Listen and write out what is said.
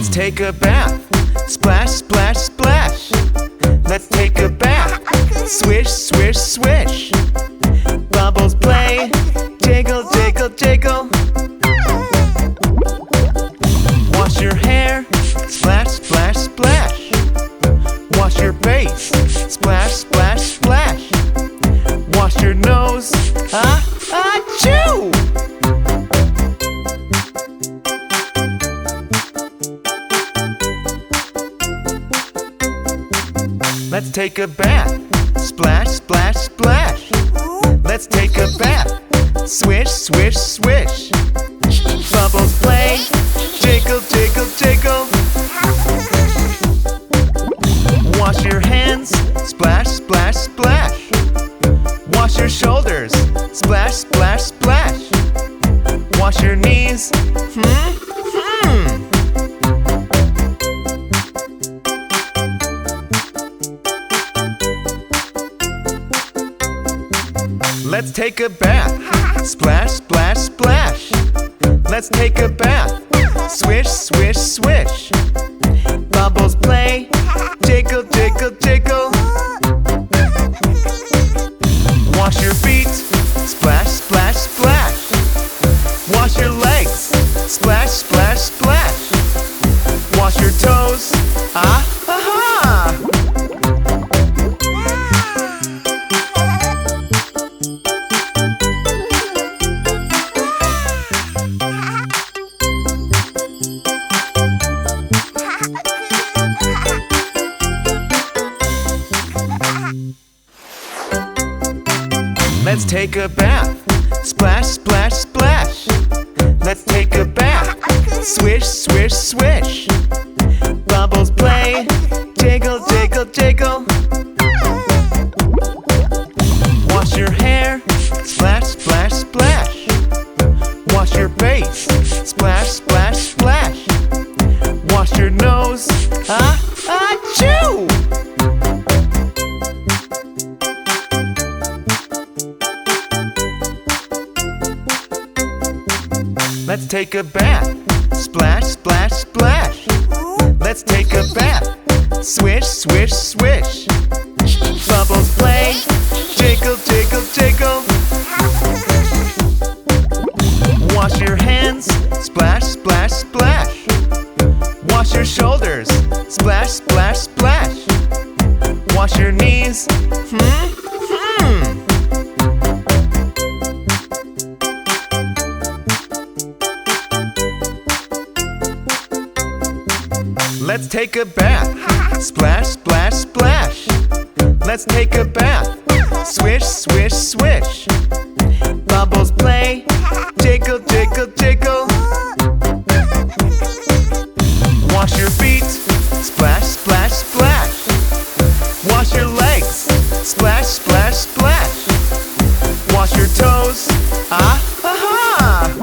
Let's take a bath. Splash, splash, splash. Let's take a bath. Swish, swish, swish. Bubbles play. Jiggle, jiggle, jiggle. Wash your hair. Splash, splash, splash. Wash your face. Splash, splash, splash. Wash your nose. Achoo! Let's take a bath. Splash, splash, splash. Let's take a bath. Swish, swish, swish. Bubbles play. Jiggle, jiggle, jiggle. Wash your hands. Splash, splash, splash. Wash your shoulders. Splash, splash, splash. Wash your knees. Let's take a bath. Splash, splash, splash. Let's take a bath. Swish, swish, swish. Bubbles play. Jiggle, jiggle, jiggle. Wash your feet. Splash, splash, splash. Wash your legs. Splash, splash, splash. Wash your toes. Aha! Let's take a bath. Splash, splash, splash. Let's take a bath. Swish, swish, swish. Bubbles play. Jiggle, jiggle, jiggle. Wash your hair. Splash, splash, splash. Wash your face. Splash, splash, splash. Wash your nose. Achoo! Let's take a bath. Splash, splash, splash. Let's take a bath. Swish, swish, swish. Bubbles play. Jiggle, jiggle, jiggle. Wash your hands. Splash, splash, splash. Wash your shoulders. Splash, splash, splash. Wash your knees. Let's take a bath. Splash, splash, splash. Let's take a bath. Swish, swish, swish. Bubbles play. Jiggle, jiggle, jiggle. Wash your feet. Splash, splash, splash. Wash your legs. Splash, splash, splash. Wash your toes. Aha! Ha ha ha!